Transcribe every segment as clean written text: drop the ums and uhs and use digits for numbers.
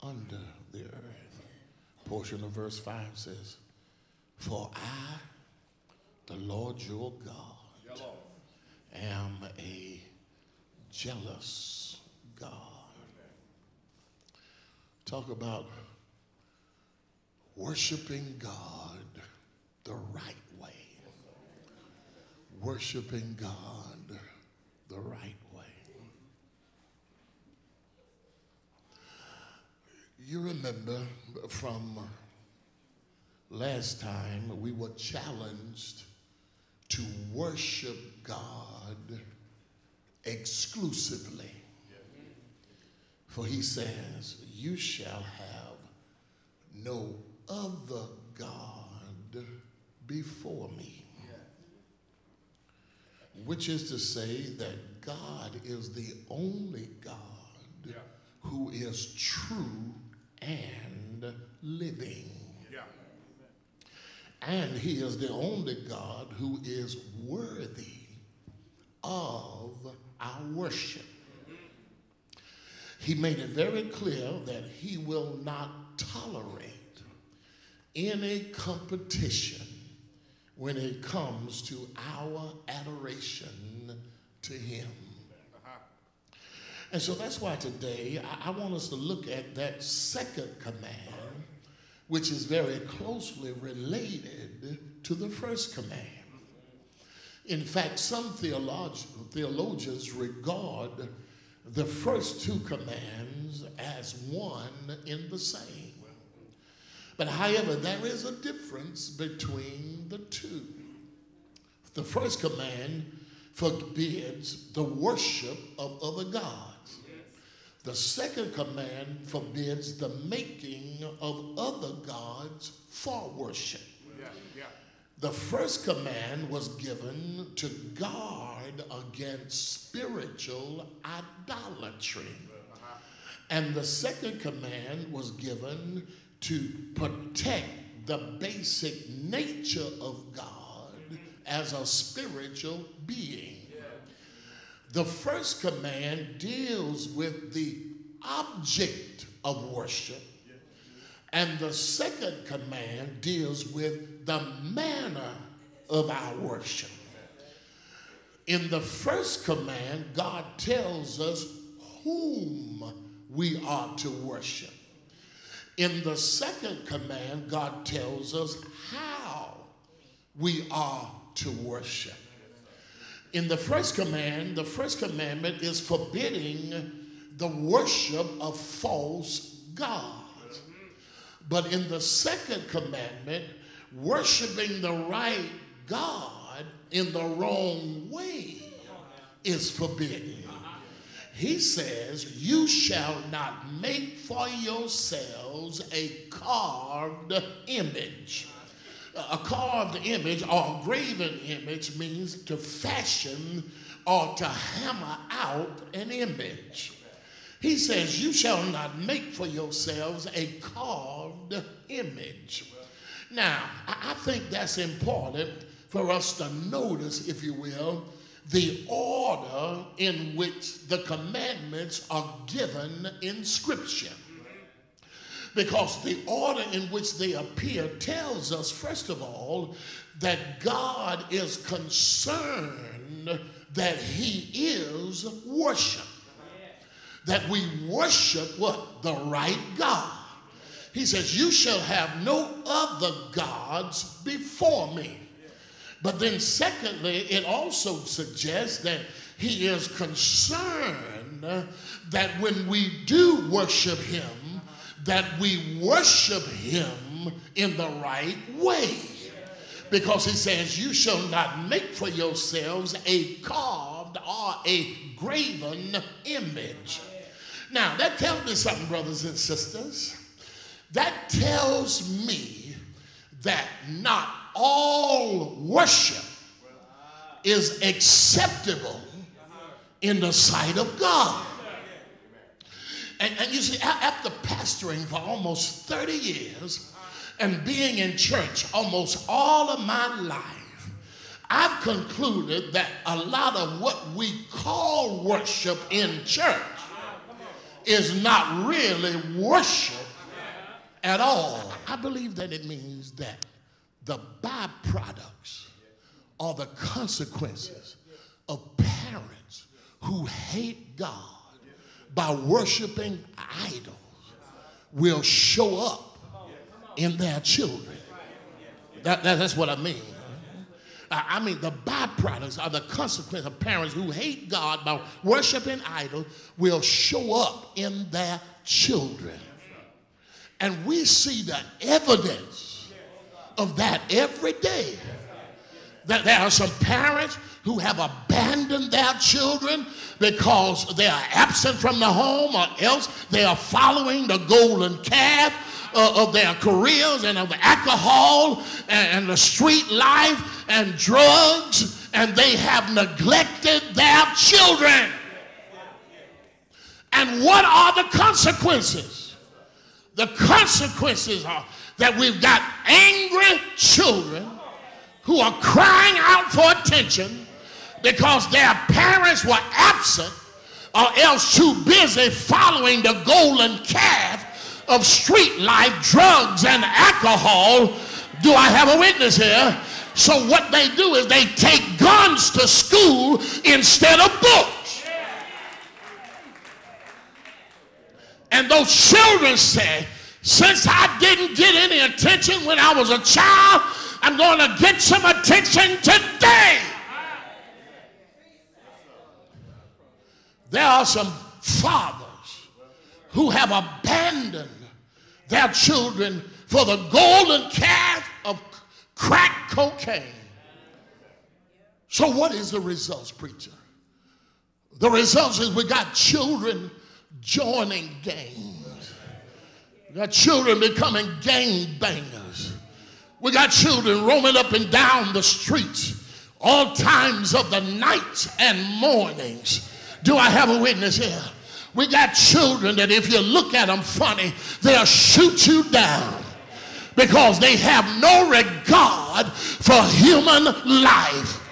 under the earth. Portion of verse 5 says, for I, the Lord your God, am a jealous God. Talk about worshiping God the right way. Worshiping God the right way. You remember from last time we were challenged to worship God exclusively. For he says, you shall have no other God before me. Which is to say that God is the only God who is true and living. And he is the only God who is worthy of our worship. He made it very clear that he will not tolerate any competition when it comes to our adoration to him. And so that's why today I want us to look at that second command, which is very closely related to the first command. In fact, some theologians regard the first two commands as one in the same. But however, there is a difference between the two. The first command forbids the worship of other gods. The second command forbids the making of other gods for worship. The first command was given to guard against spiritual idolatry. And the second command was given to protect the basic nature of God as a spiritual being. The first command deals with the object of worship, and the second command deals with the manner of our worship. In the first command, God tells us whom we are to worship. In the second command, God tells us how we are to worship. In the first commandment is forbidding the worship of false gods. But in the second commandment, worshiping the right God in the wrong way is forbidden. He says, you shall not make for yourselves a carved image. A carved image or a graven image means to fashion or to hammer out an image. He says, you shall not make for yourselves a carved image. Now, I think that's important for us to notice, if you will, the order in which the commandments are given in Scripture. Because the order in which they appear tells us, first of all, that God is concerned that he is worship. That we worship what? The right God. He says, you shall have no other gods before me. But then secondly, it also suggests that he is concerned that when we do worship him, that we worship him in the right way. Because he says, you shall not make for yourselves a carved or a graven image. Now, that tells me something, brothers and sisters. That tells me that not all worship is acceptable in the sight of God. And you see, after pastoring for almost 30 years and being in church almost all of my life, I've concluded that a lot of what we call worship in church is not really worship at all. I believe that it means that the byproducts or the consequences of parents who hate God by worshiping idols will show up in their children. That's what I mean. I mean, the byproducts or the consequence of parents who hate God by worshiping idols will show up in their children. And we see the evidence of that every day. That there are some parents who have abandoned their children because they are absent from the home, or else they are following the golden calf of their careers and of alcohol and the street life and drugs, and they have neglected their children. And what are the consequences? The consequences are that we've got angry children who are crying out for attention because their parents were absent or else too busy following the golden calf of street life, drugs, and alcohol. Do I have a witness here? So what they do is they take guns to school instead of books. And those children say, since I didn't get any attention when I was a child, I'm going to get some attention today. There are some fathers who have abandoned their children for the golden calf of crack cocaine. So what is the results, preacher? The results is we got children joining gangs. We got children becoming gang bangers. We got children roaming up and down the streets all times of the nights and mornings. Do I have a witness here? We got children that if you look at them funny, they'll shoot you down because they have no regard for human life.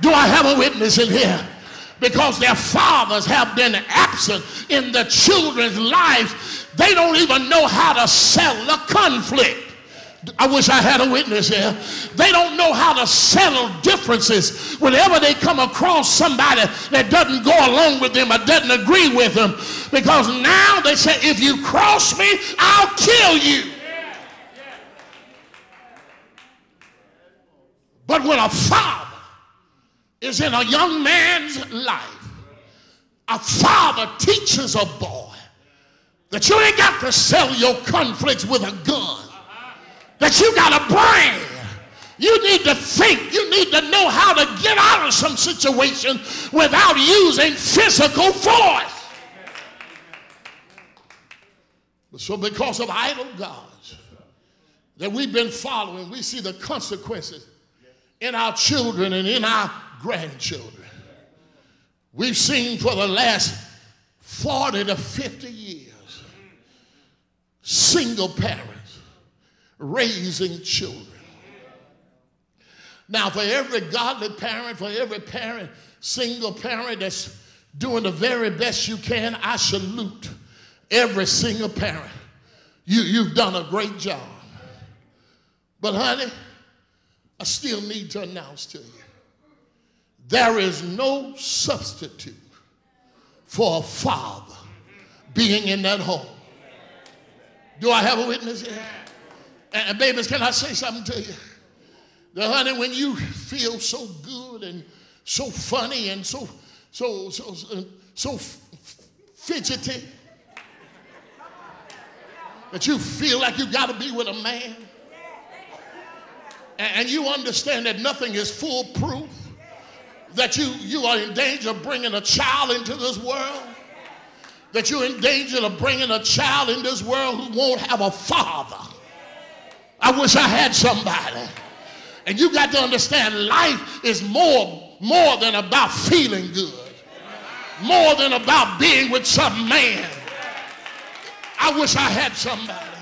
Do I have a witness in here? Because their fathers have been absent in the children's lives, they don't even know how to settle a conflict. I wish I had a witness here. They don't know how to settle differences whenever they come across somebody that doesn't go along with them or doesn't agree with them. Because now they say, if you cross me, I'll kill you. But when a father is in a young man's life, a father teaches a boy that you ain't got to settle your conflicts with a gun. That you got a brain. You need to think. You need to know how to get out of some situation without using physical force. So because of idol gods that we've been following, we see the consequences in our children and in our grandchildren. We've seen for the last 40 to 50 years single parents raising children. Now, for every godly parent, for every parent, single parent that's doing the very best you can, I salute every single parent. You've done a great job. But honey, I still need to announce to you, there is no substitute for a father being in that home. Do I have a witness here? And babies, can I say something to you? The honey, when you feel so good and so funny and so fidgety that you feel like you got to be with a man, and you understand that nothing is foolproof, that you are in danger of bringing a child into this world, that you're in danger of bringing a child in this world who won't have a father. I wish I had somebody. And you got to understand, life is more than about feeling good, more than about being with some man. I wish I had somebody.